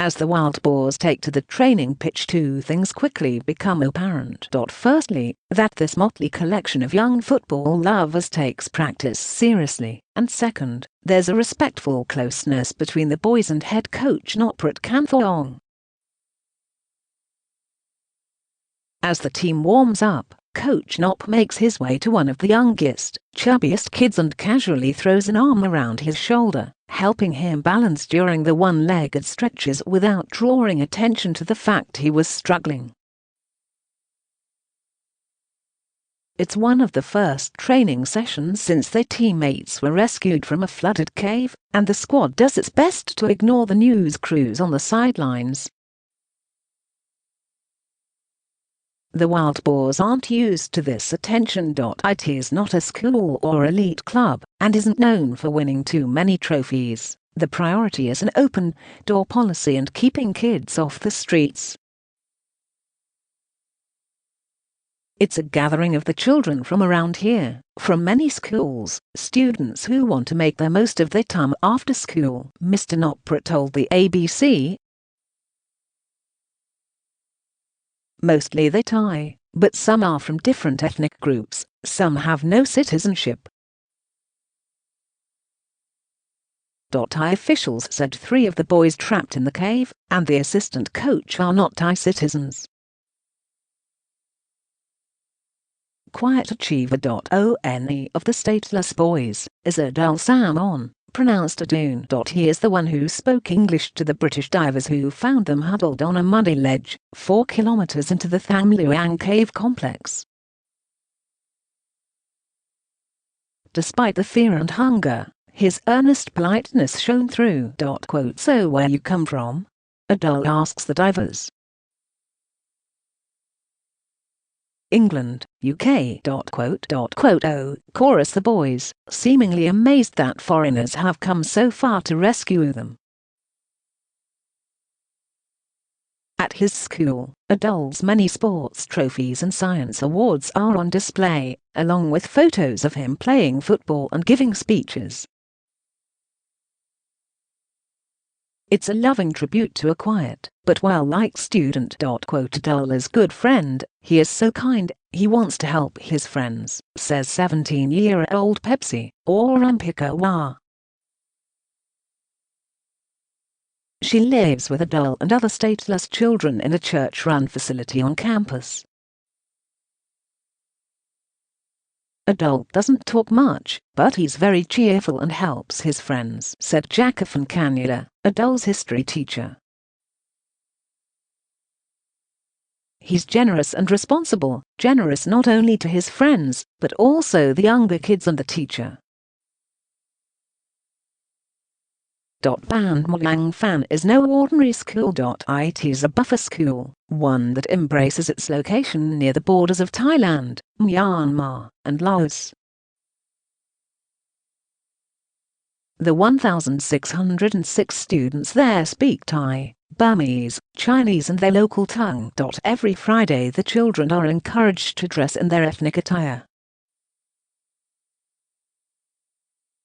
As the Wild Boars take to the training pitch, two things quickly become apparent. Firstly, that this motley collection of young football lovers takes practice seriously, and second, there's a respectful closeness between the boys and head coach Nopparat Kanthawong. As the team warms up, Coach Nop makes his way to one of the youngest, chubbiest kids and casually throws an arm around his shoulder, helping him balance during the one-legged stretches without drawing attention to the fact he was struggling. It's one of the first training sessions since their teammates were rescued from a flooded cave, and the squad does its best to ignore the news crews on the sidelines. The Wild Boars aren't used to this attention. It is not a school or elite club, and isn't known for winning too many trophies. The priority is an open-door policy and keeping kids off the streets. It's a gathering of the children from around here, from many schools, students who want to make the most of their time after school, Mr. Nopparat told the ABC. Mostly they're Thai, but some are from different ethnic groups, some have no citizenship. Thai officials said 3 of the boys trapped in the cave and the assistant coach are not Thai citizens. Quiet achiever. One of the stateless boys is Adul Samon, pronounced Adun. He is the one who spoke English to the British divers who found them huddled on a muddy ledge 4 kilometers into the Tham Luang cave complex. Despite the fear and hunger, his earnest politeness shone through. So where you come from? Adul asks the divers. England, UK. Oh, chorus the boys, seemingly amazed that foreigners have come so far to rescue them. At his school, Adul's many sports trophies and science awards are on display, along with photos of him playing football and giving speeches. It's a loving tribute to a quiet, but well-liked student. Adul is good friend, he is so kind, he wants to help his friends, says 17-year-old Pepsi, or Rampika Wa. She lives with Adul and other stateless children in a church-run facility on campus. Adul doesn't talk much, but he's very cheerful and helps his friends, said Jacqueline Canula, Adul's history teacher. He's generous and responsible, generous not only to his friends, but also the younger kids and the teacher. Ban Mulang Fan is no ordinary school. It is a buffer school, one that embraces its location near the borders of Thailand, Myanmar, and Laos. The 1,606 students there speak Thai, Burmese, Chinese and their local tongue. Every Friday the children are encouraged to dress in their ethnic attire.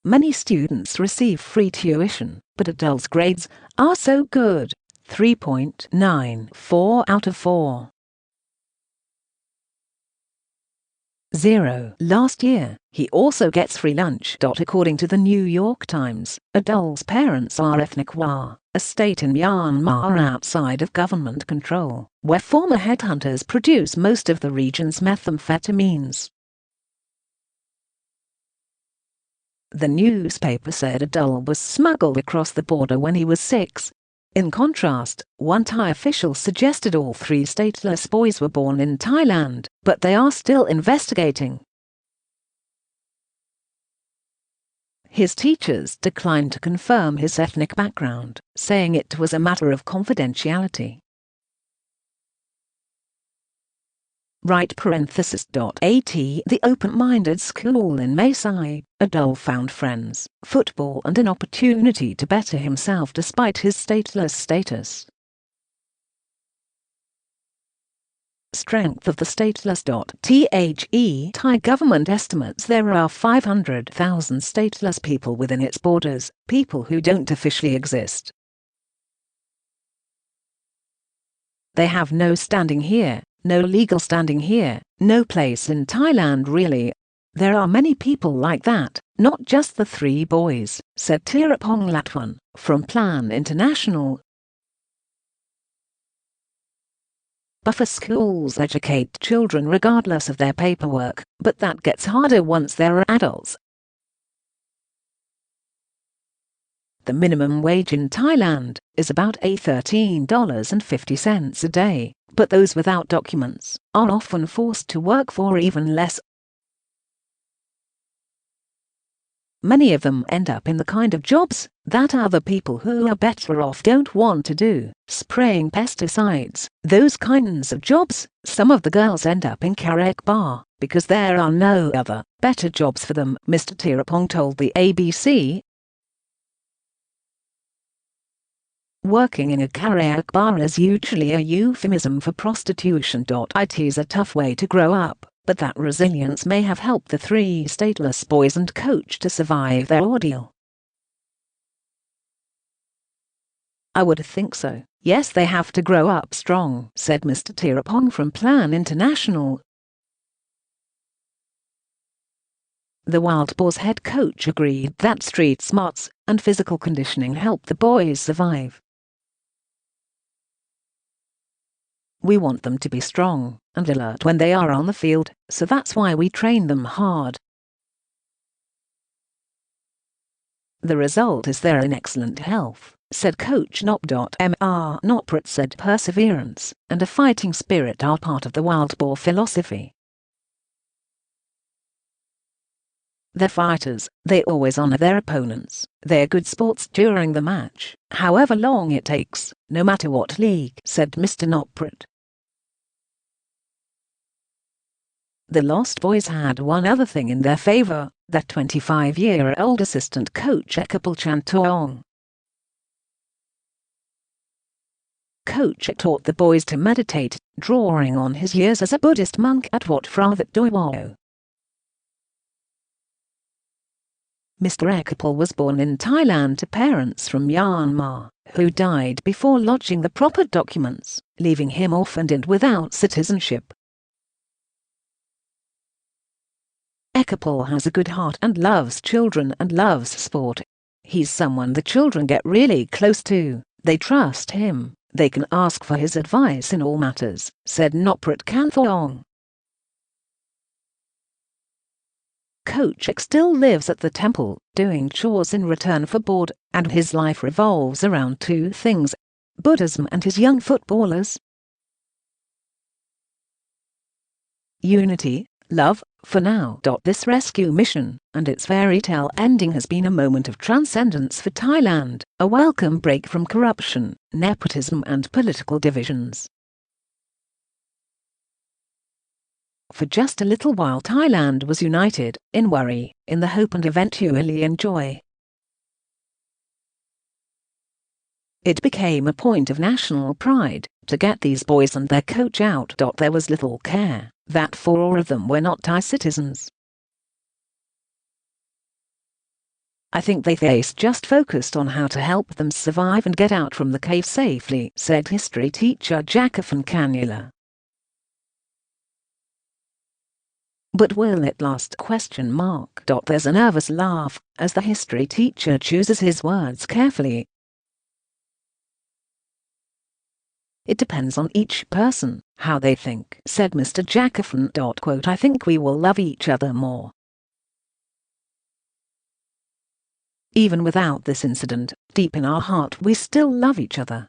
Many students receive free tuition, but Adul's grades are so good, 3.94 out of 4. 0 last year. He also gets free lunch. According to the New York Times, Adul's parents are ethnic Wa, a state in Myanmar outside of government control, where former headhunters produce most of the region's methamphetamines. The newspaper said Adul was smuggled across the border when he was 6. In contrast, one Thai official suggested all 3 stateless boys were born in Thailand, but they are still investigating. His teachers declined to confirm his ethnic background, saying it was a matter of confidentiality. Right _At the open-minded school in Maysai, Adul found friends, football and an opportunity to better himself despite his stateless status. Strength of the stateless. The Thai government estimates there are 500,000 stateless people within its borders, people who don't officially exist. They have no standing here, no legal standing here, no place in Thailand really. There are many people like that, not just the 3 boys, said Tirapong Latwan, from Plan International. Buffer schools educate children regardless of their paperwork, but that gets harder once they're adults. The minimum wage in Thailand is about $13.50 a day, but those without documents are often forced to work for even less. Many of them end up in the kind of jobs that other people who are better off don't want to do, spraying pesticides, those kinds of jobs. Some of the girls end up in Karak bar because there are no other, better jobs for them, Mr. Tirapong told the ABC. Working in a karaoke bar is usually a euphemism for prostitution. It is a tough way to grow up, but that resilience may have helped the 3 stateless boys and coach to survive their ordeal. I would think so. Yes, they have to grow up strong, said Mr. Tirapong from Plan International. The Wild Boars head coach agreed that street smarts and physical conditioning help the boys survive. We want them to be strong and alert when they are on the field, so that's why we train them hard. The result is they're in excellent health, said coach Nopparat. Nopparat said perseverance and a fighting spirit are part of the Wild Boar philosophy. They're fighters, they always honor their opponents, they're good sports during the match, however long it takes, no matter what league, said Mr. Nopparat. The Lost Boys had one other thing in their favor, their 25-year-old assistant coach Nopparat Kanthawong. Coach taught the boys to meditate, drawing on his years as a Buddhist monk at Wat Phravat Doiwo. Mr. Nopparat was born in Thailand to parents from Myanmar, who died before lodging the proper documents, leaving him orphaned and without citizenship. Nopparat has a good heart and loves children and loves sport. He's someone the children get really close to, they trust him, they can ask for his advice in all matters, said Nopparat Kanthawong. Coach still lives at the temple, doing chores in return for board, and his life revolves around 2 things: Buddhism and his young footballers. Unity, love, for now. This rescue mission, and its fairy tale ending has been a moment of transcendence for Thailand, a welcome break from corruption, nepotism and political divisions. For just a little while Thailand was united, in worry, in the hope and eventually in joy. It became a point of national pride to get these boys and their coach out. There was little care that 4 of them were not Thai citizens. I think they just focused on how to help them survive and get out from the cave safely, said history teacher Jacqueline Canula. But will it last? There's a nervous laugh as the history teacher chooses his words carefully. It depends on each person, how they think, said Mr. Jacqueline. I think we will love each other more. Even without this incident, deep in our heart we still love each other.